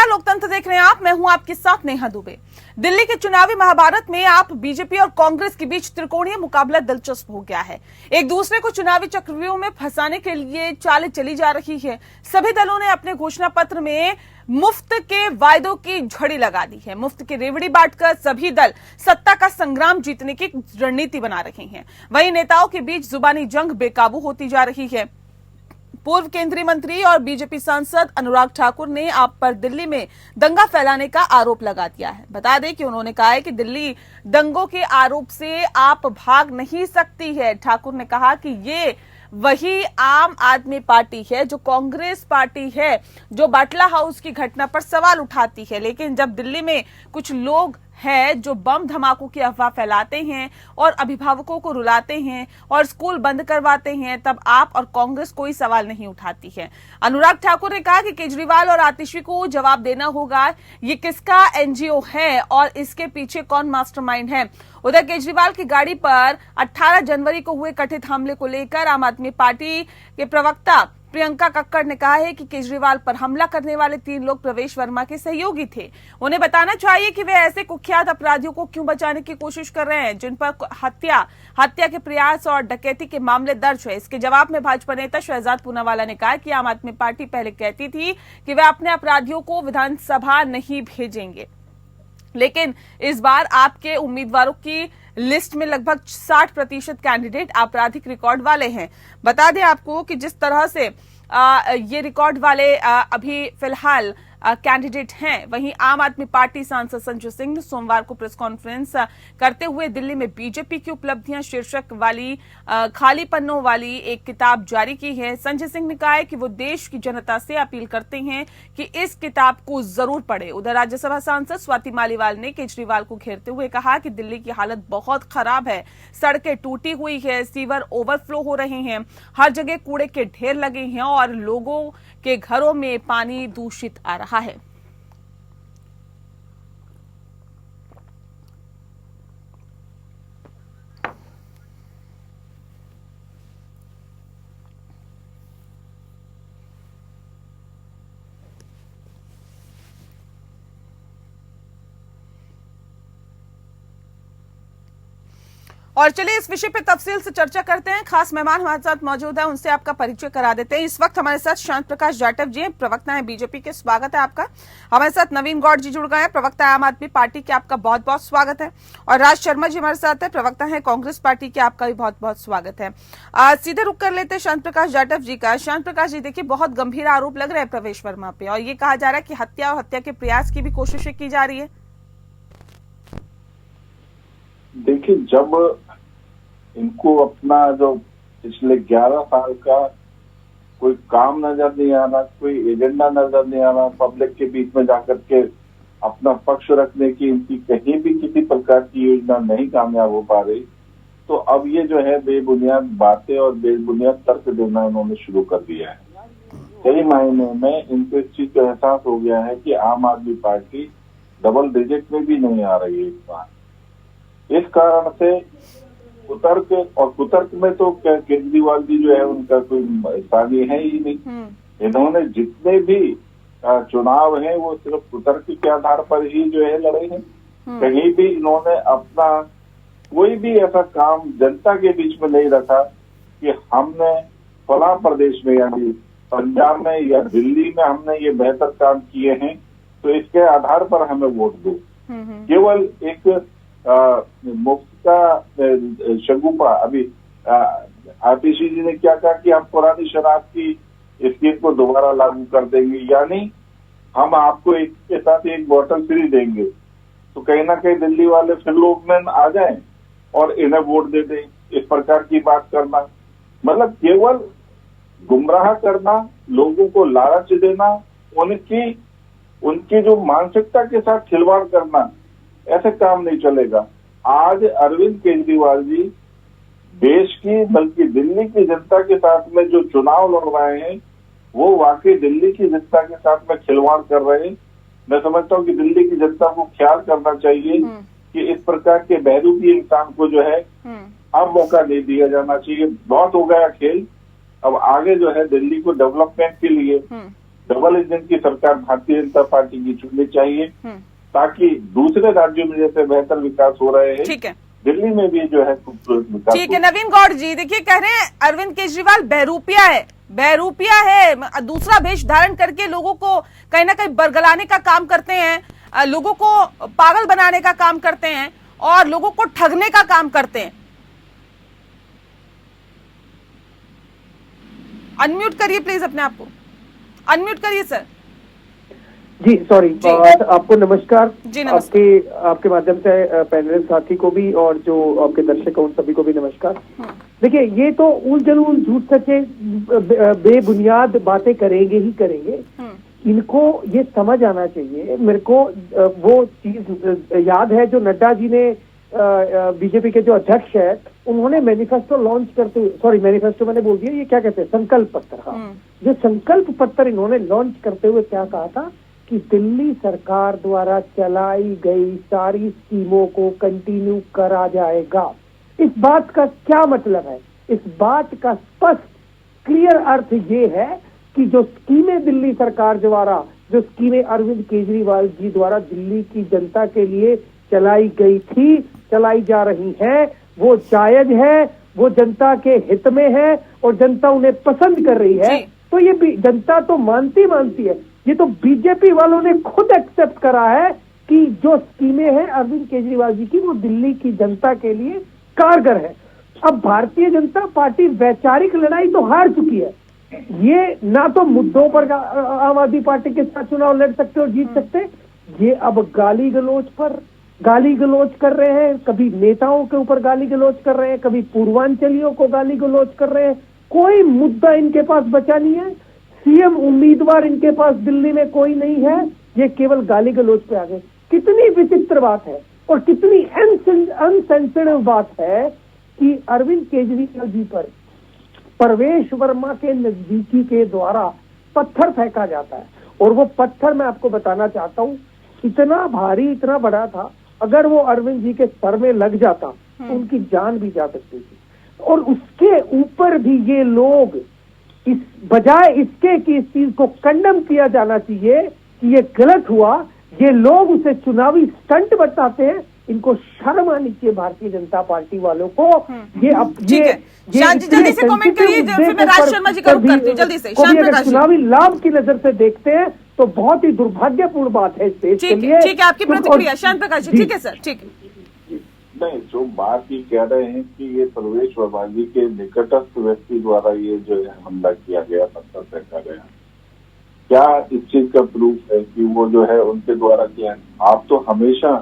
नमस्कार, लोकतंत्र देख रहे हैं आप। मैं हूं आपके साथ नेहा दुबे। दिल्ली के चुनावी महाभारत में आप बीजेपी और कांग्रेस के बीच त्रिकोणीय मुकाबला दिलचस्प हो गया है। एक दूसरे को चुनावी चक्रव्यूह में फंसाने के लिए चालें चली जा रही है। सभी दलों ने अपने घोषणा पत्र में मुफ्त के वायदों की झड़ी लगा दी है। मुफ्त की रेवड़ी बांटकर सभी दल सत्ता का संग्राम जीतने की रणनीति बना रहे हैं। वहीं नेताओं के बीच जुबानी जंग बेकाबू होती जा रही है। पूर्व केंद्रीय मंत्री और बीजेपी सांसद अनुराग ठाकुर ने आप पर दिल्ली में दंगा फैलाने का आरोप लगा दिया है। बता दें कि उन्होंने कहा है कि दिल्ली दंगों के आरोप से आप भाग नहीं सकती है। ठाकुर ने कहा कि ये वही आम आदमी पार्टी है जो कांग्रेस पार्टी है, जो बाटला हाउस की घटना पर सवाल उठाती है, लेकिन जब दिल्ली में कुछ लोग है जो बम धमाकों की अफवाह फैलाते हैं और अभिभावकों को रुलाते हैं और स्कूल बंद करवाते हैं, तब आप और कांग्रेस कोई सवाल नहीं उठाती है। अनुराग ठाकुर ने कहा कि केजरीवाल और आतिशी को जवाब देना होगा, ये किसका एनजीओ है और इसके पीछे कौन मास्टरमाइंड है। उधर केजरीवाल की गाड़ी पर 18 जनवरी को हुए कथित हमले को लेकर आम आदमी पार्टी के प्रवक्ता प्रियंका कक्कड़ ने कहा है कि केजरीवाल पर हमला करने वाले 3 लोग प्रवेश वर्मा के सहयोगी थे। उन्हें बताना चाहिए कि वे ऐसे कुख्यात अपराधियों को क्यों बचाने की कोशिश कर रहे हैं जिन पर हत्या के प्रयास और डकैती के मामले दर्ज है। इसके जवाब में भाजपा नेता शहजाद पूनावाला ने कहा कि आम आदमी पार्टी पहले कहती थी कि वे अपने अपराधियों को विधानसभा नहीं भेजेंगे, लेकिन इस बार आपके उम्मीदवारों की लिस्ट में लगभग 60% कैंडिडेट आपराधिक रिकॉर्ड वाले हैं। बता दें आपको कि जिस तरह से ये रिकॉर्ड वाले अभी फिलहाल कैंडिडेट हैं, वहीं आम आदमी पार्टी सांसद संजय सिंह ने सोमवार को प्रेस कॉन्फ्रेंस करते हुए दिल्ली में बीजेपी की उपलब्धियां शीर्षक वाली खाली पन्नों वाली एक किताब जारी की है। संजय सिंह ने कहा है कि वो देश की जनता से अपील करते हैं कि इस किताब को जरूर पढ़े। उधर राज्यसभा सांसद स्वाति मालीवाल ने केजरीवाल को घेरते हुए कहा कि दिल्ली की हालत बहुत खराब है, सड़कें टूटी हुई है, सीवर ओवरफ्लो हो रहे हैं, हर जगह कूड़े के ढेर लगे हैं और लोगों के घरों में पानी दूषित आ रहा है। और चलिए इस विषय पे तफसील से चर्चा करते हैं। खास मेहमान हमारे साथ मौजूद है, उनसे आपका परिचय करा देते हैं। इस वक्त हमारे साथ शांत प्रकाश जाटव जी हैं, प्रवक्ता हैं बीजेपी के, स्वागत है आपका। हमारे साथ नवीन गौड़ जी जुड़ गए हैं, प्रवक्ता है आम आदमी पार्टी के, आपका बहुत बहुत स्वागत है। और राज शर्मा जी हमारे साथ है, प्रवक्ता है कांग्रेस पार्टी के, आपका भी बहुत बहुत स्वागत है। सीधे रुक कर लेते हैं शांत प्रकाश जाटव जी का। शांत प्रकाश जी, देखिए बहुत गंभीर आरोप लग रहे हैं प्रवेश वर्मा पे और ये कहा जा रहा है कि हत्या और हत्या के प्रयास की भी कोशिशें की जा रही है। देखिए, जब इनको अपना जो पिछले 11 साल का कोई काम नजर नहीं आ रहा, कोई एजेंडा नजर नहीं आ रहा, पब्लिक के बीच में जाकर के अपना पक्ष रखने की इनकी कहीं भी किसी प्रकार की योजना नहीं कामयाब हो पा रही, तो अब ये जो है बेबुनियाद बातें और बेबुनियाद तर्क देना इन्होंने शुरू कर दिया है। कई मायने में इनको इस चीज का एहसास हो गया है कि आम आदमी पार्टी डबल डिजिट में भी नहीं आ रही है इस बार। इस कारण से कुतर्क, और कुतर्क में तो केजरीवाल जी जो है उनका कोई स्थानीय है ही नहीं। इन्होंने जितने भी चुनाव हैं वो सिर्फ कुतर्क के आधार पर ही जो है लड़े हैं। कहीं भी इन्होंने अपना कोई भी ऐसा काम जनता के बीच में नहीं रखा कि हमने फला प्रदेश में यानी पंजाब में या दिल्ली में हमने ये बेहतर काम किए हैं तो इसके आधार पर हमें वोट दो। केवल एक मुफ्त का शगुफा। अभी आतिशी जी ने क्या कहा कि हम पुरानी शराब की स्कीम को दोबारा लागू कर देंगे, यानी हम आपको एक के साथ एक बोतल फ्री देंगे, तो कहीं ना कहीं दिल्ली वाले फिर लोग में आ जाएं और इन्हें वोट दे दें। इस प्रकार की बात करना मतलब केवल गुमराह करना, लोगों को लालच देना, उनकी जो मानसिकता के साथ खिलवाड़ करना, ऐसे काम नहीं चलेगा। आज अरविंद केजरीवाल जी देश की बल्कि दिल्ली की जनता के साथ में जो चुनाव लड़ रहे हैं वो वाकई दिल्ली की जनता के साथ में खिलवाड़ कर रहे हैं। मैं समझता हूँ कि दिल्ली की जनता को ख्याल करना चाहिए कि इस प्रकार के बहरूपी इंसान को जो है अब मौका नहीं दिया जाना चाहिए। बहुत हो गया खेल, अब आगे जो है दिल्ली को डेवलपमेंट के लिए डबल इंजन की सरकार भारतीय जनता पार्टी की चुननी चाहिए, ताकि दूसरे राज्यों में जैसे बेहतर विकास हो रहे हैं, ठीक है, दिल्ली में भी जो है खूबसूरत विकास। ठीक है। नवीन गौड़ जी, देखिए कह रहे हैं अरविंद केजरीवाल बहरूपिया है, दूसरा वेश धारण करके लोगों को कहीं ना कहीं बरगलाने का काम करते हैं, लोगों को पागल बनाने का काम करते हैं और लोगों को ठगने का काम करते हैं। अनम्यूट करिए प्लीज, अपने आप को अनम्यूट करिए सर। जी सॉरी, आपको नमस्कार। जी नमस्कार। आपके माध्यम से पैनल साथी को भी और जो आपके दर्शक हैं उन सभी को भी नमस्कार। देखिए, ये तो उलझुल झूठ सचे बेबुनियाद बातें करेंगे ही करेंगे। इनको ये समझ आना चाहिए। मेरे को वो चीज याद है जो नड्डा जी ने, बीजेपी के जो अध्यक्ष है, उन्होंने मैनिफेस्टो लॉन्च करते हुए, सॉरी मैनिफेस्टो मैंने बोल दिया, ये क्या कहते हैं, संकल्प पत्र। हाँ, जो संकल्प पत्र इन्होंने लॉन्च करते हुए क्या कहा था कि दिल्ली सरकार द्वारा चलाई गई सारी स्कीमों को कंटिन्यू करा जाएगा। इस बात का क्या मतलब है? इस बात का स्पष्ट क्लियर अर्थ ये है कि जो स्कीमें दिल्ली सरकार द्वारा, जो स्कीमें अरविंद केजरीवाल जी द्वारा दिल्ली की जनता के लिए चलाई गई थी, चलाई जा रही है, वो जायज है, वो जनता के हित में है और जनता उन्हें पसंद कर रही है। तो ये भी जनता तो मानती है। ये तो बीजेपी वालों ने खुद एक्सेप्ट करा है कि जो स्कीमें हैं अरविंद केजरीवाल जी की, वो दिल्ली की जनता के लिए कारगर है। अब भारतीय जनता पार्टी वैचारिक लड़ाई तो हार चुकी है। ये ना तो मुद्दों पर आम आदमी पार्टी के साथ चुनाव लड़ सकते और जीत सकते, ये अब गाली गलोच कर रहे हैं। कभी नेताओं के ऊपर गाली गलोच कर रहे हैं, कभी पूर्वांचलियों को गाली गलोच कर रहे हैं। कोई मुद्दा इनके पास बचा नहीं है। सीएम उम्मीदवार इनके पास दिल्ली में कोई नहीं है। ये केवल गाली गलोच पे आ गए। कितनी विचित्र बात है और कितनी अनसेंसिटिव बात है कि अरविंद केजरीवाल जी पर परवेश वर्मा के नजदीकी के द्वारा पत्थर फेंका जाता है। और वो पत्थर, मैं आपको बताना चाहता हूँ, इतना भारी, इतना बड़ा था, अगर वो अरविंद जी के सर में लग जाता तो उनकी जान भी जा सकती थी। और उसके ऊपर भी ये लोग, इस बजाय इसके कि इस चीज को कंडम किया जाना चाहिए कि ये गलत हुआ, ये लोग उसे चुनावी स्टंट बताते हैं। इनको शर्म आनी चाहिए भारतीय जनता पार्टी वालों को। ये अब ठीक है, जल्दी से कमेंट करिए, फिर मैं राज शर्मा जी का रुख करती हूँ। जल्दी से शांत प्रकाश जी। चुनावी लाभ की नजर से देखते हैं तो बहुत ही दुर्भाग्यपूर्ण बात है इस देश के लिए। ठीक है, आपकी प्रतिक्रिया शांत प्रकाश जी। ठीक है सर, ठीक है। नहीं, जो बात ये कह रहे हैं कि ये परवेश वर्मा जी के निकटस्थ व्यक्ति द्वारा ये जो है हमला किया गया, पत्थर फेंका गया, क्या इस चीज का प्रूफ है कि वो जो है उनके द्वारा किया है? आप तो हमेशा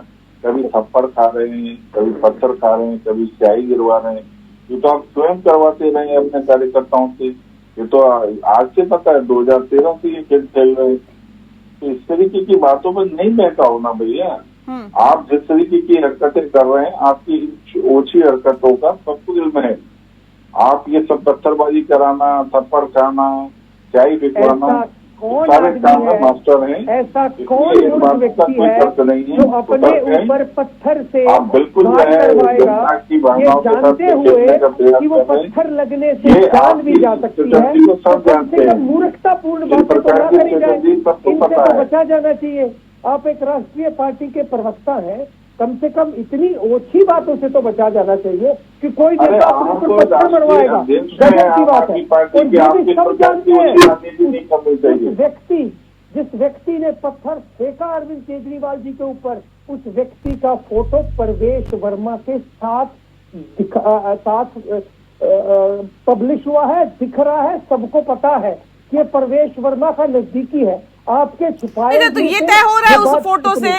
कभी थप्पड़ खा रहे हैं, कभी पत्थर खा रहे हैं, कभी स्याही गिरवा रहे हैं। ये तो आप स्वयं करवाते रहे हैं अपने कार्यकर्ताओं से। ये तो आज से पता है, 2013 से ये खेल खेल रहे हैं। तो इस तरीके की बातों पर नहीं बहका होना भैया। आप जिस तरीके की हरकतें कर रहे हैं, आपकी ओछी हरकतों का सबको इल्म है। आप ये सब पत्थरबाजी कराना, थप्पड़ खाना, स्याही बिकवाना, सारे काम मास्टर हैं। ऐसा कौन व्यक्ति है जो अपने ऊपर पत्थर से आप बिल्कुल करवाएगा, ये जानते हुए कि वो पत्थर लगने से जान भी जा सकती है। कम से कम मूर्खतापूर्ण बातें तो ना करी जाए, इनसे तो बचा जाना चाहिए। आप एक राष्ट्रीय पार्टी के प्रवक्ता हैं, कम से कम इतनी ओछी बातों से तो बचा जाना चाहिए कि कोई नेता अपने ऊपर पत्थर मरवाएगा, गजब की बात है। और ये भी सब जानते हैं, जिस व्यक्ति ने पत्थर फेंका अरविंद केजरीवाल जी के ऊपर, उस व्यक्ति का फोटो परवेश वर्मा के साथ पब्लिश हुआ है, दिख रहा है, सबको पता है कि परवेश वर्मा का नजदीकी है। आपके छुपाए तो ये तय हो रहा है उस फोटो से,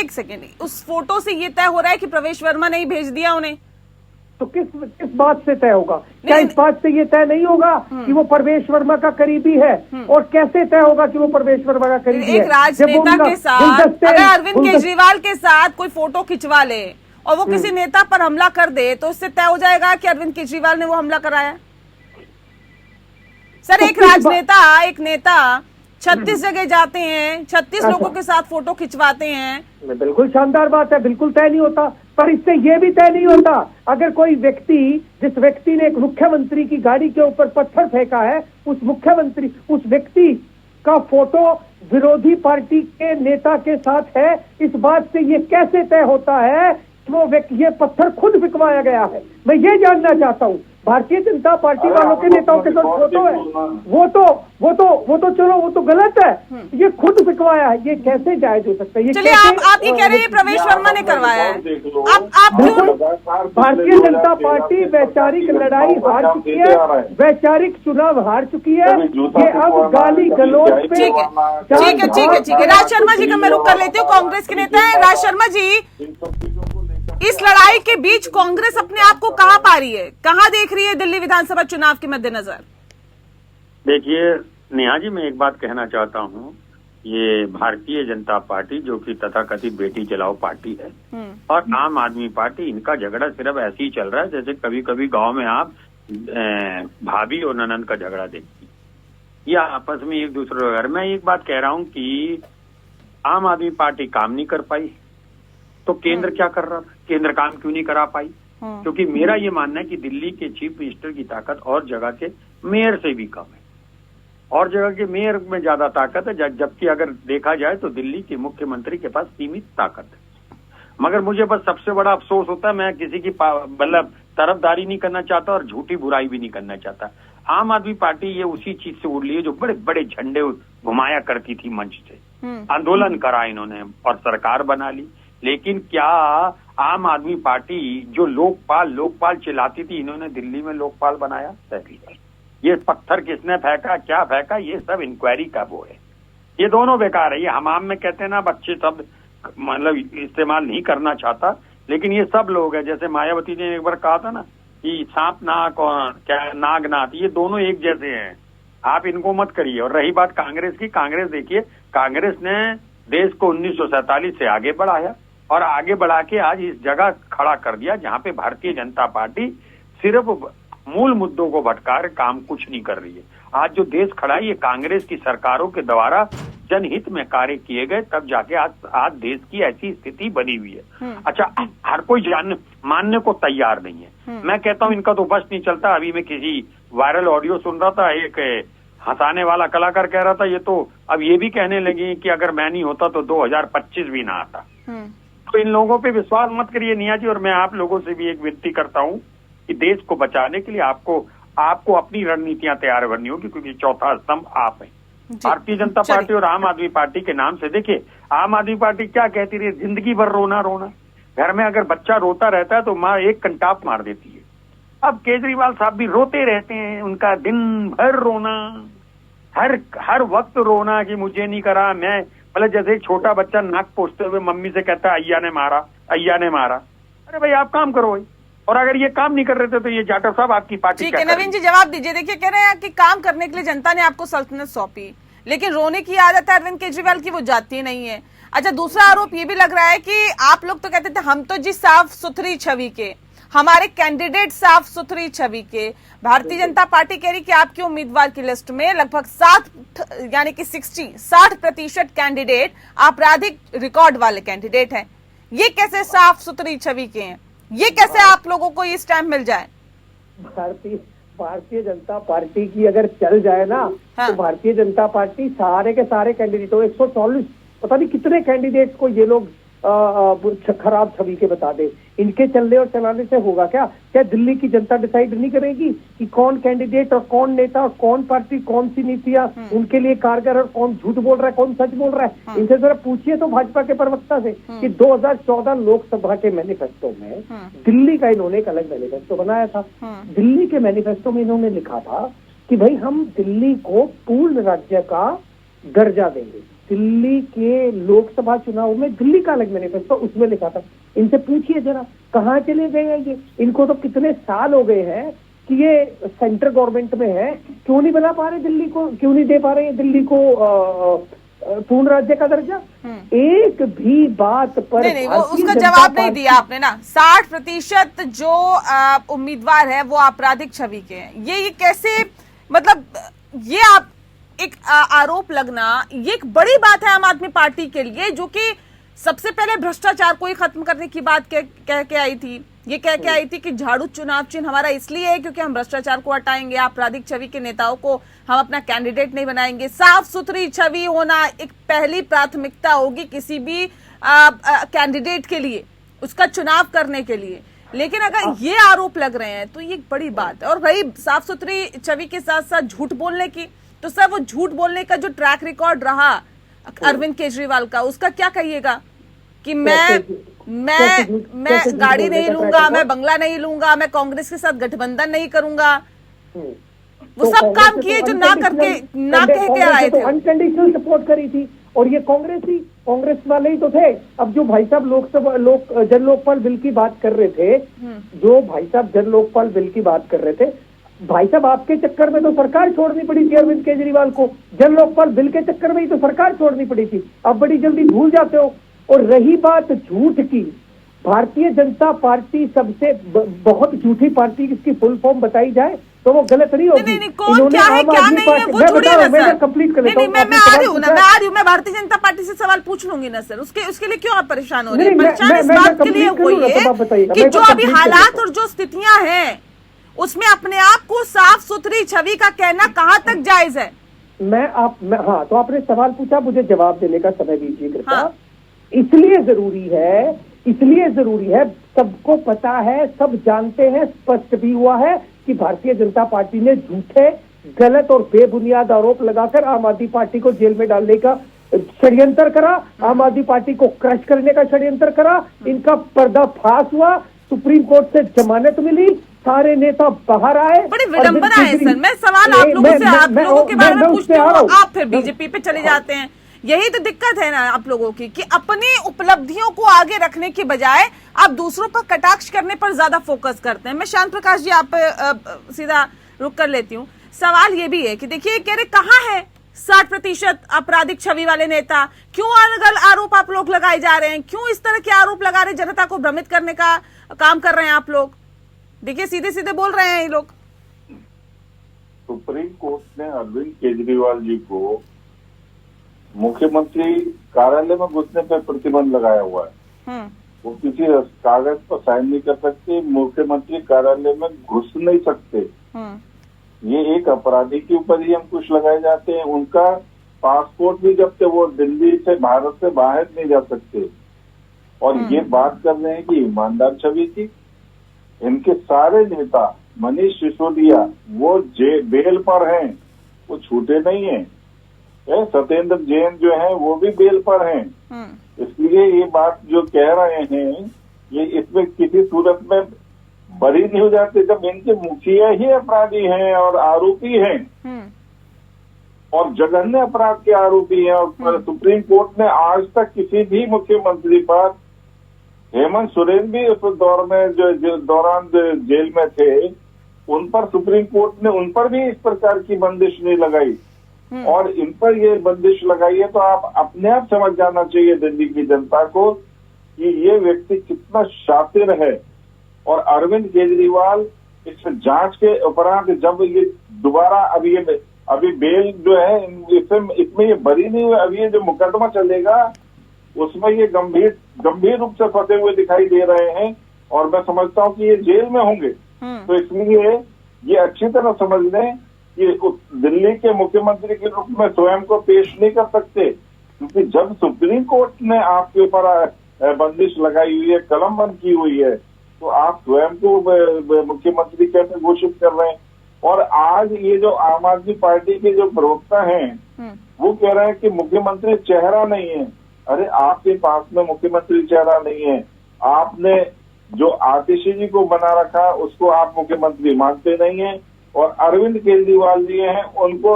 एक सेकेंड, उस फोटो से ये तय हो रहा है कि प्रवेश वर्मा ने ही भेज दिया उन्हें। तो किस बात से तय होगा? क्या इस बात से ये तय नहीं होगा कि वो परवेश वर्मा का करीबी है? और कैसे तय होगा कि वो परवेश वर्मा का करीबी है? एक राजनेता के साथ अगर अरविंद केजरीवाल के साथ कोई फोटो खिंचवा ले और वो किसी नेता पर हमला कर दे, तो इससे तय हो जाएगा कि अरविंद केजरीवाल ने वो हमला कराया। सर, एक नेता 36 जगह जाते हैं, 36 लोगों के साथ फोटो खिंचवाते हैं। बिल्कुल शानदार बात है, बिल्कुल तय नहीं होता। पर इससे ये भी तय नहीं होता, अगर कोई व्यक्ति, जिस व्यक्ति ने एक मुख्यमंत्री की गाड़ी के ऊपर पत्थर फेंका है, उस व्यक्ति का फोटो विरोधी पार्टी के नेता के साथ है, इस बात से ये कैसे तय होता है ये पत्थर खुद बिकवाया गया है? मैं ये जानना चाहता हूँ। भारतीय जनता पार्टी वालों के नेताओं के साथ फोटो है, वो तो चलो वो तो गलत है, ये खुद बिकवाया है, ये कैसे जायज हो सकता है? ये चलिए आप ये कह रहे हैं प्रवेश वर्मा ने करवाया है, आप क्यों? भारतीय जनता पार्टी वैचारिक लड़ाई हार चुकी है, वैचारिक चुनाव हार चुकी है, ये अब गाली गलौज पे। ठीक है। राज शर्मा जी का मैं रुख कर लेती हूँ, कांग्रेस के नेता है राज शर्मा जी। इस लड़ाई के बीच कांग्रेस अपने आप को कहां पा रही है, कहां देख रही है दिल्ली विधानसभा चुनाव के मद्देनजर? देखिए नेहा जी, मैं एक बात कहना चाहता हूं, ये भारतीय जनता पार्टी जो कि तथाकथित बेटी चलाओ पार्टी है और आम आदमी पार्टी, इनका झगड़ा सिर्फ ऐसे ही चल रहा है जैसे कभी कभी गांव में आप भाभी और ननंद का झगड़ा देखती या आपस में एक दूसरे। अगर मैं एक बात कह रहा हूं कि आम आदमी पार्टी काम नहीं कर पाई तो केंद्र क्या कर रहा था, केंद्र काम क्यों नहीं करा पाई? क्योंकि मेरा ये मानना है कि दिल्ली के चीफ मिनिस्टर की ताकत और जगह के मेयर से भी कम है, और जगह के मेयर में ज्यादा ताकत है, जबकि अगर देखा जाए तो दिल्ली के मुख्यमंत्री के पास सीमित ताकत है। मगर मुझे बस सबसे बड़ा अफसोस होता है, मैं किसी की मतलब तरफदारी नहीं करना चाहता और झूठी बुराई भी नहीं करना चाहता। आम आदमी पार्टी ये उसी चीज से उड़ ली है जो बड़े बड़े झंडे घुमाया करती थी मंच से, आंदोलन करा इन्होंने और सरकार बना ली। लेकिन क्या आम आदमी पार्टी जो लोकपाल चिल्लाती थी, इन्होंने दिल्ली में लोकपाल बनाया? पहली बार ये पत्थर किसने फेंका, क्या फेंका, ये सब इंक्वायरी का वो है। ये दोनों बेकार है। ये हमाम में कहते हैं ना, बच्चे शब्द मतलब इस्तेमाल नहीं करना चाहता, लेकिन ये सब लोग हैं। जैसे मायावती ने एक बार कहा था ना कि सांप नाक और क्या नाग नाथ, ये दोनों एक जैसे हैं, आप इनको मत करिए। और रही बात कांग्रेस की, कांग्रेस देखिए, कांग्रेस ने देश को 1947 से आगे बढ़ाया और आगे बढ़ा के आज इस जगह खड़ा कर दिया जहां पे भारतीय जनता पार्टी सिर्फ मूल मुद्दों को भटका काम कुछ नहीं कर रही है। आज जो देश खड़ा है ये कांग्रेस की सरकारों के द्वारा जनहित में कार्य किए गए, तब जाके आज देश की ऐसी स्थिति बनी हुई है। अच्छा, हर कोई मानने को तैयार नहीं है। मैं कहता हूं इनका तो बस नहीं चलता। अभी मैं किसी वायरल ऑडियो सुन रहा था, एक हंसाने वाला कलाकार कह रहा था ये तो अब ये भी कहने लगे कि अगर मैं नहीं होता तो 2025 भी ना आता। तो इन लोगों पे विश्वास मत करिए निया जी। और मैं आप लोगों से भी एक विनती करता हूं कि देश को बचाने के लिए आपको अपनी रणनीतियां तैयार करनी होगी, क्योंकि चौथा स्तंभ आप हैं। भारतीय जनता पार्टी और आम आदमी पार्टी के नाम से देखिए, आम आदमी पार्टी क्या कहती रही, जिंदगी भर रोना रोना। घर में अगर बच्चा रोता रहता है तो माँ एक कंटाप मार देती है। अब केजरीवाल साहब भी रोते रहते हैं, उनका दिन भर रोना, हर वक्त रोना कि मुझे नहीं करा। मैं मतलब जैसे एक छोटा बच्चा नाक पोंछते हुए मम्मी से कहता है अय्या ने मारा, अय्या ने मारा। अरे भाई आप काम करो भाई। और अगर ये काम नहीं कर रहे थे तो ये जाटव साहब आपकी पार्टी ठीक है। नवीन जी जवाब दीजिए। देखिए, कह रहे हैं कि काम करने के लिए जनता ने आपको सल्तनत सौंपी, लेकिन रोने की आदत है अरविंद केजरीवाल की, वो जाती नहीं है। अच्छा, दूसरा आरोप ये भी लग रहा है कि आप लोग तो कहते थे हम तो जी साफ सुथरी छवि के, हमारे कैंडिडेट साफ सुथरी छवि के। भारतीय जनता पार्टी कह रही कि आपके उम्मीदवार की लिस्ट में लगभग 60% कैंडिडेट आपराधिक रिकॉर्ड वाले कैंडिडेट हैं। ये कैसे साफ सुथरी छवि के हैं? ये कैसे आप लोगों को ये स्टैंप मिल जाए? भारतीय जनता पार्टी की अगर चल जाए ना, तो भारतीय जनता पार्टी सारे के सारे कैंडिडेटों 140 पता नहीं कितने कैंडिडेट्स को ये लोग खराब छवि के बता दे। इनके चलने और चलाने से होगा क्या? क्या दिल्ली की जनता डिसाइड नहीं करेगी कि कौन कैंडिडेट और कौन नेता और कौन पार्टी कौन सी नीतियां उनके लिए कारगर, और कौन झूठ बोल रहा है कौन सच बोल रहा है? इनसे जरा पूछिए तो भाजपा के प्रवक्ता से कि 2014 लोकसभा के मैनिफेस्टो में दिल्ली का इन्होंने एक अलग मैनिफेस्टो बनाया था। दिल्ली के मैनिफेस्टो में इन्होंने लिखा था कि भाई हम दिल्ली को पूर्ण राज्य का दर्जा देंगे। दिल्ली के लोकसभा चुनाव में दिल्ली का अलग मैनिफेस्टो उसमें लिखा था। इनसे पूछिए जरा कहाँ चले गए हैं ये? इनको तो कितने साल हो गए हैं कि ये सेंट्रल गवर्नमेंट में है, क्यों नहीं बना पा रहे दिल्ली को, क्यों नहीं दे पा रहे हैं दिल्ली को पूर्ण राज्य का दर्जा? एक भी बात पर नहीं, वो उसका जवाब नहीं दिया आपने ना। 60% जो उम्मीदवार है वो आपराधिक छवि के हैं। ये कैसे, मतलब ये आप एक आरोप लगना, ये एक बड़ी बात है आम आदमी पार्टी के लिए, जो कि सबसे पहले भ्रष्टाचार को ही खत्म करने की बात कह के आई थी। ये कह के आई थी कि झाड़ू चुनाव चिन्ह हमारा इसलिए है क्योंकि हम भ्रष्टाचार को हटाएंगे, आपराधिक छवि के नेताओं को हम अपना कैंडिडेट नहीं बनाएंगे। साफ सुथरी छवि होना एक पहली प्राथमिकता होगी किसी भी कैंडिडेट के लिए, उसका चुनाव करने के लिए। लेकिन अगर ये आरोप लग रहे हैं तो ये बड़ी बात है। और भाई साफ सुथरी छवि के साथ साथ झूठ बोलने की, तो सर वो झूठ बोलने का जो ट्रैक रिकॉर्ड रहा अरविंद केजरीवाल का, उसका क्या कहिएगा कि मैं गाड़ी नहीं लूंगा, मैं बंगला नहीं लूंगा, मैं कांग्रेस के साथ गठबंधन नहीं करूंगा, वो सब काम किए जो ना कह के आए थे। अनकंडीशनल सपोर्ट करी थी और ये कांग्रेस वाले ही तो थे। अब जो भाई साहब जन लोकपाल बिल की बात कर रहे थे, भाई साहब आपके चक्कर में तो सरकार छोड़नी पड़ी थी अरविंद केजरीवाल को, जन लोकपाल बिल के चक्कर में ही तो सरकार छोड़नी पड़ी थी। अब बड़ी जल्दी भूल जाते हो। और रही बात झूठ की, भारतीय जनता पार्टी सबसे बहुत झूठी पार्टी, इसकी फुल फॉर्म बताई जाए तो वो गलत नहीं होगी। नहीं, कौन क्या है क्या नहीं है वो छोड़िए ना सर। कंप्लीट कर लेता हूं। मैं आ रही हूँ ना, मैं भारतीय जनता पार्टी से सवाल पूछ लूंगी ना सर। उसके लिए क्यों आप परेशान हो रहे हैं? परेशान इस बात के लिए हुई है कि जो अभी हालात और जो स्थितियां हैं उसमें अपने आप को साफ सुथरी छवि का कहना कहाँ तक जायज है? हाँ, तो आपने सवाल पूछा, मुझे जवाब देने का समय दीजिए कृपया। हाँ। इसलिए जरूरी है, सबको पता है, सब जानते हैं, स्पष्ट भी हुआ है कि भारतीय जनता पार्टी ने झूठे, गलत और बेबुनियाद आरोप लगाकर आम आदमी पार्टी को जेल में डालने का षड्यंत्र करा, आम आदमी पार्टी को क्रश करने का षड्यंत्र करा। इनका पर्दाफाश हुआ, सुप्रीम कोर्ट से जमानत मिली, सारे नेता बाहर आए। बड़ी विडंबना है सर। मैं सवाल आप लोगों के बारे में पूछती हूँ, आप फिर बीजेपी पे चले जाते हैं। यही तो दिक्कत है ना आप लोगों की कि अपनी उपलब्धियों को आगे रखने के बजाय आप दूसरों पर कटाक्ष करने पर ज्यादा फोकस करते हैं। मैं शांत प्रकाश जी आप सीधा रुक कर लेती हूँ। सवाल ये भी है कि देखिए कह रहे कहाँ है 60% आपराधिक छवि वाले नेता? क्यों अलग आरोप आप लोग लगाए जा रहे हैं? क्यों इस तरह के आरोप लगा रहे, जनता को भ्रमित करने का काम कर रहे हैं आप लोग? देखिए सीधे सीधे बोल रहे हैं ये लोग। सुप्रीम कोर्ट ने अरविंद केजरीवाल जी को मुख्यमंत्री कार्यालय में घुसने पर प्रतिबंध लगाया हुआ है। वो किसी कागज पर साइन नहीं कर सकते, मुख्यमंत्री कार्यालय में घुस नहीं सकते। ये एक अपराधी के ऊपर ही अंकुश लगाए जाते हैं। उनका पासपोर्ट भी जब से वो दिल्ली से, भारत से बाहर नहीं जा सकते। और ये बात कर रहे हैं कि ईमानदार छवि की। इनके सारे नेता, मनीष सिसोदिया वो बेल पर हैं, वो छूटे नहीं हैं। सत्येंद्र जैन जो है वो भी बेल पर हैं। इसलिए ये बात जो कह रहे हैं ये इसमें किसी सूरत में बरी नहीं हो जाते जब इनके मुखिया ही अपराधी हैं और आरोपी हैं और जघन्य अपराध के आरोपी हैं। और सुप्रीम कोर्ट ने आज तक किसी भी मुख्यमंत्री पर, हेमंत सोरेन भी उस दौर में जो दौरान जेल में थे, उन पर सुप्रीम कोर्ट ने उन पर भी इस प्रकार की बंदिश नहीं लगाई। और इन पर ये बंदिश लगाई है तो आप अपने आप समझ जाना चाहिए दिल्ली की जनता को कि ये व्यक्ति कितना शातिर है। और अरविंद केजरीवाल इस जांच के उपरांत जब ये दोबारा अभी बेल जो है इसमें ये बरी नहीं हुई, अभी ये जो मुकदमा चलेगा उसमें ये गंभीर रूप से फंसे हुए दिखाई दे रहे हैं। और मैं समझता हूँ कि ये जेल में होंगे। तो इसलिए ये अच्छी तरह समझ लें कि दिल्ली के मुख्यमंत्री के रूप में स्वयं को पेश नहीं कर सकते, क्योंकि जब सुप्रीम कोर्ट ने आपके ऊपर बंदिश लगाई हुई है, कलम बंद की हुई है, तो आप स्वयं को मुख्यमंत्री कैसे घोषित कर रहे हैं? और आज ये जो आम आदमी पार्टी के जो प्रवक्ता हैं वो कह रहे हैं कि मुख्यमंत्री चेहरा नहीं है। अरे आपके पास में मुख्यमंत्री चेहरा नहीं है। आपने जो आतिशी जी को बना रखा उसको आप मुख्यमंत्री मानते नहीं है। और अरविंद केजरीवाल जी हैं, उनको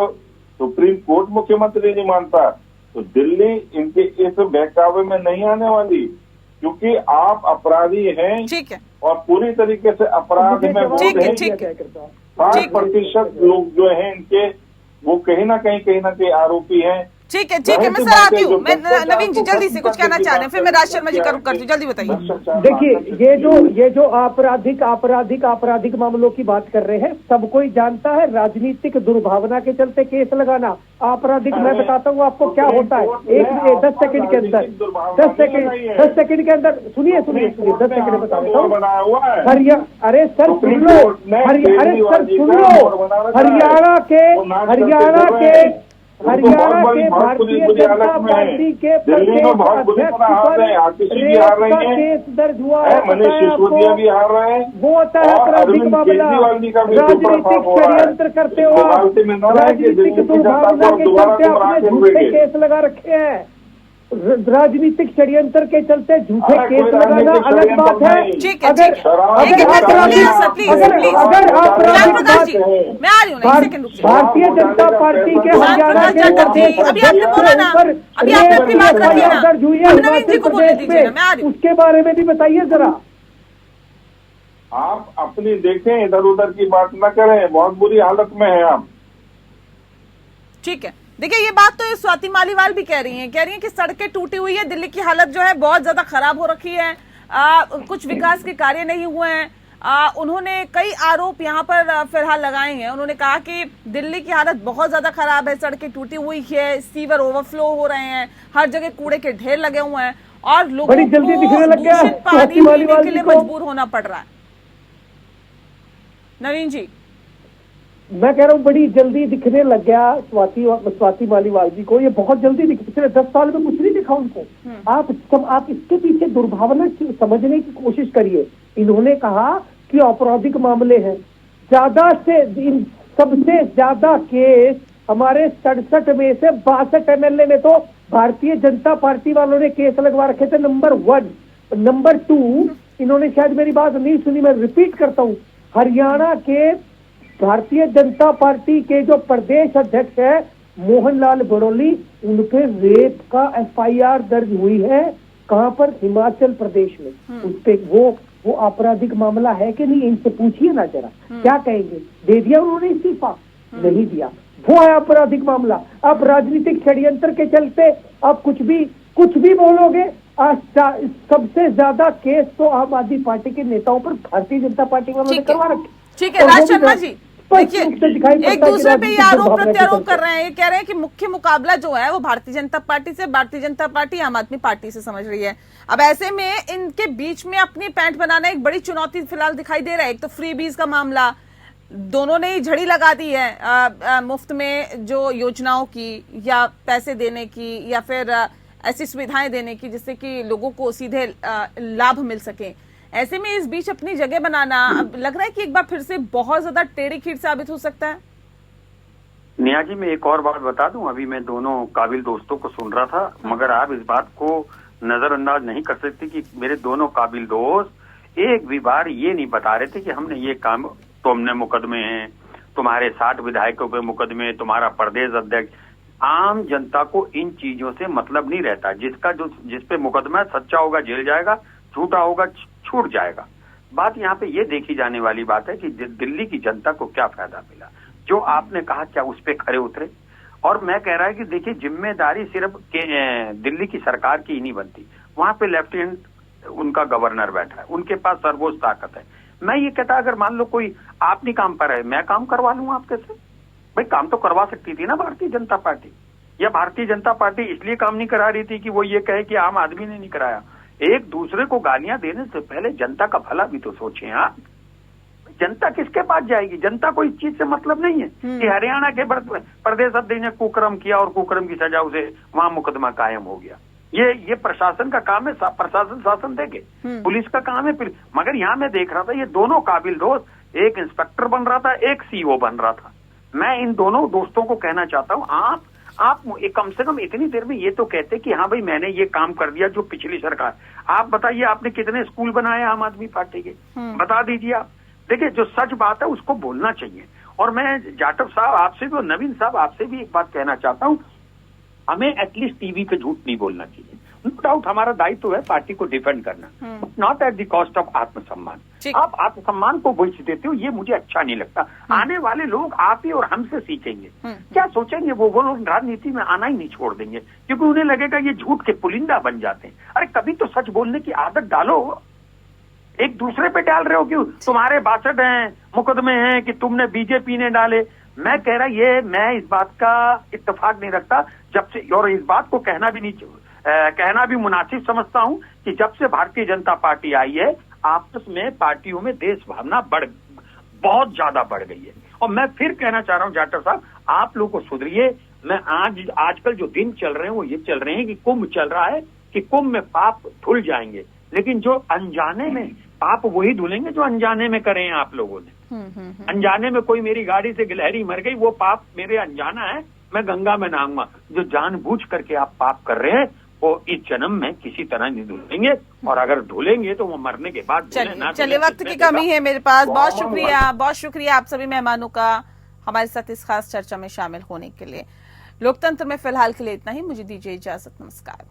सुप्रीम कोर्ट मुख्यमंत्री नहीं मानता। तो दिल्ली इनके इस बहकावे में नहीं आने वाली, क्योंकि आप अपराधी हैं। ठीक है। और पूरी तरीके से अपराध में बोल रहे हैं। 60% लोग जो हैं इनके वो कहीं ना कहीं आरोपी हैं। ठीक है, मैं सर आती हूँ। मैं नवीन जी जल्दी से कुछ कहना चाह रहे हैं, फिर मैं राज शर्मा जी का रुख करती हूँ, जल्दी बताइए। देखिए, ये जो आपराधिक मामलों की बात कर रहे हैं, सब कोई जानता है राजनीतिक दुर्भावना के चलते केस लगाना आपराधिक। मैं बताता हूँ आपको क्या होता है। 10 सेकंड के अंदर 10 सेकंड के अंदर सुनिए 10 सेकंड बता देता हूँ। अरे सर सुन लो, हरियाणा के भारतीय जनता पार्टी के प्रदेश अध्यक्ष पर रेप का केस दर्ज हुआ है। वो होता है आपराधिक मामला। राजनीतिक षड्यंत्र करते हो, राजनीतिक दुर्भावना के चलते आपने झूठे केस लगा रखे हैं। राजनीतिक षड्यंत्र के चलते झूठे केस लगाना अलग बात है। अगर भारतीय जनता पार्टी के हरियाणा के प्रदेश दर्ज हुई है हिमाचल प्रदेश में, उसके बारे में भी बताइए जरा। आप अपनी देखें, इधर उधर की बात न करें, बहुत बुरी हालत में है आप। ठीक है, देखिए ये बात तो ये स्वाति मालीवाल भी कह रही हैं कि सड़कें टूटी हुई है, दिल्ली की हालत जो है बहुत ज्यादा खराब हो रखी है, कुछ विकास के कार्य नहीं हुए हैं। उन्होंने कई आरोप यहाँ पर फिलहाल लगाए हैं। उन्होंने कहा कि दिल्ली की हालत बहुत ज्यादा खराब है, सड़कें टूटी हुई है, सीवर ओवरफ्लो हो रहे हैं, हर जगह कूड़े के ढेर लगे हुए हैं और लोगों को दूषित पानी पीने के लिए मजबूर होना पड़ रहा है। नवीन जी, मैं कह रहा हूँ बड़ी जल्दी दिखने लग गया स्वाति मालीवाल जी को। ये बहुत जल्दी पिछले 10 साल में कुछ नहीं दिखा उनको। आप इसके पीछे दुर्भावना समझने की कोशिश करिए। इन्होंने कहा कि आपराधिक मामले हैं, सबसे ज्यादा केस हमारे 67 में से 62 MLA में तो भारतीय जनता पार्टी वालों ने केस लगवा रखे थे। नंबर 1। नंबर 2, इन्होंने शायद मेरी बात नहीं सुनी, मैं रिपीट करता हूँ। हरियाणा के भारतीय जनता पार्टी के जो प्रदेश अध्यक्ष है मोहनलाल बड़ौली, उन पे रेप का FIR दर्ज हुई है। कहां पर? हिमाचल प्रदेश में। उस पे वो आपराधिक मामला है कि नहीं, इनसे पूछिए ना जरा, क्या कहेंगे। दे दिया उन्होंने इस्तीफा? नहीं दिया, वो है आपराधिक मामला। अब राजनीतिक षड्यंत्र के चलते आप कुछ भी बोलोगे। सबसे ज्यादा केस तो आम आदमी पार्टी के नेताओं पर भारतीय जनता पार्टी वालों ने करवा रखे। ठीक है राज शर्मा जी, देखिए एक दूसरे पे ये आरोप प्रत्यारोप कर रहे हैं। ये कह रहे हैं कि मुख्य मुकाबला जो है वो भारतीय जनता पार्टी से, भारतीय जनता पार्टी आम आदमी पार्टी से समझ रही है। अब ऐसे में इनके बीच में अपनी पैंट बनाना एक बड़ी चुनौती फिलहाल दिखाई दे रहा है। एक तो फ्री बीज का मामला, दोनों ने ही झड़ी लगा दी है मुफ्त में जो योजनाओं की या पैसे देने की या फिर ऐसी सुविधाएं देने की जिससे कि लोगों को सीधे लाभ मिल सके। ऐसे में इस बीच अपनी जगह बनाना अब लग रहा है कि एक बार फिर से बहुत ज्यादा टेढ़ी खीर साबित हो सकता है। नेहा जी, मैं एक और बात बता दूं, अभी मैं दोनों काबिल दोस्तों को सुन रहा था, मगर आप इस बात को नजरअंदाज नहीं कर सकते कि मेरे दोनों काबिल दोस्त एक भी बार ये नहीं बता रहे थे कि हमने ये काम, तुमने मुकदमे हैं, तुम्हारे 60 विधायकों पे मुकदमे, तुम्हारा प्रदेश अध्यक्ष। आम जनता को इन चीजों से मतलब नहीं रहता। जिस पे मुकदमा सच्चा होगा जेल जाएगा, झूठा होगा छूट जाएगा। बात यहाँ पे ये देखी जाने वाली बात है कि दिल्ली की जनता को क्या फायदा मिला। जो आपने कहा क्या उस पे खरे उतरे? और मैं कह रहा है कि देखिए, जिम्मेदारी सिर्फ दिल्ली की सरकार की ही नहीं बनती। वहां पे लेफ्टिनेंट उनका गवर्नर बैठा है, उनके पास सर्वोच्च ताकत है। मैं ये कहता, अगर मान लो कोई आप नहीं काम पर है, मैं काम करवा लूं आपके से। भाई काम तो करवा सकती थी ना भारतीय जनता पार्टी, या भारतीय जनता पार्टी इसलिए काम नहीं करा रही थी कि वो ये कहे कि आम आदमी ने नहीं कराया। एक दूसरे को गालियां देने से पहले जनता का भला भी तो सोचें आप। जनता किसके पास जाएगी? जनता को इस चीज से मतलब नहीं है कि हरियाणा के प्रदेश अध्यक्ष ने कुकर्म किया और कुकर्म की सजा उसे वहां मुकदमा कायम हो गया। ये प्रशासन का काम है, प्रशासन शासन देखे, पुलिस का काम है। मगर यहाँ मैं देख रहा था ये दोनों काबिल दोस्त, एक इंस्पेक्टर बन रहा था, एक CEO बन रहा था। मैं इन दोनों दोस्तों को कहना चाहता हूँ, आप कम से कम इतनी देर में ये तो कहते कि हाँ भाई मैंने ये काम कर दिया जो पिछली सरकार। आप बताइए आपने कितने स्कूल बनाए आम आदमी पार्टी के, बता दीजिए आप। देखिए जो सच बात है उसको बोलना चाहिए। और मैं जाटव साहब आपसे भी और नवीन साहब आपसे भी एक बात कहना चाहता हूँ, हमें एटलीस्ट टीवी पे झूठ नहीं बोलना चाहिए। नो डाउट हमारा दायित्व है पार्टी को डिफेंड करना, not at the cost of आत्मसम्मान। ठीक। आप आत्मसम्मान को बेच देते हो, ये मुझे अच्छा नहीं लगता। आने वाले लोग आप ही और हमसे सीखेंगे। क्या सोचेंगे वो लोग राजनीति में आना ही नहीं छोड़ देंगे, क्योंकि उन्हें लगेगा ये झूठ के पुलिंदा बन जाते हैं। अरे कभी तो सच बोलने की आदत डालो, एक दूसरे पे डाल रहे हो क्यों? तुम्हारे 62 हैं मुकदमे हैं कि तुमने बीजेपी ने डाले। मैं कह रहा मैं इस बात का इत्तेफाक नहीं रखता जब से, और इस बात को कहना भी मुनासिब समझता हूं कि जब से भारतीय जनता पार्टी आई है आपस में पार्टियों में देश भावना बहुत ज्यादा बढ़ गई है। और मैं फिर कहना चाह रहा हूं जाटव साहब, आप लोग को सुधरिए। मैं आजकल जो दिन चल रहे हैं वो ये चल रहे हैं कि कुंभ चल रहा है कि कुंभ में पाप धुल जाएंगे, लेकिन जो अनजाने में पाप वही धुलेंगे जो अनजाने में करे हैं आप लोगों ने। अनजाने में कोई मेरी गाड़ी से गिलहरी मर गई, वो पाप मेरे अनजाना है, मैं गंगा में नहाऊंगा। जो जानबूझ करके आप पाप कर रहे हैं वो इस जन्म में किसी तरह नहीं धुलेंगे, और अगर धुलेंगे तो वो मरने के बाद। चलिए वक्त की कमी है मेरे पास। बहुत शुक्रिया आप सभी मेहमानों का हमारे साथ इस खास चर्चा में शामिल होने के लिए। लोकतंत्र में फिलहाल के लिए इतना ही, मुझे दीजिए इजाजत, नमस्कार।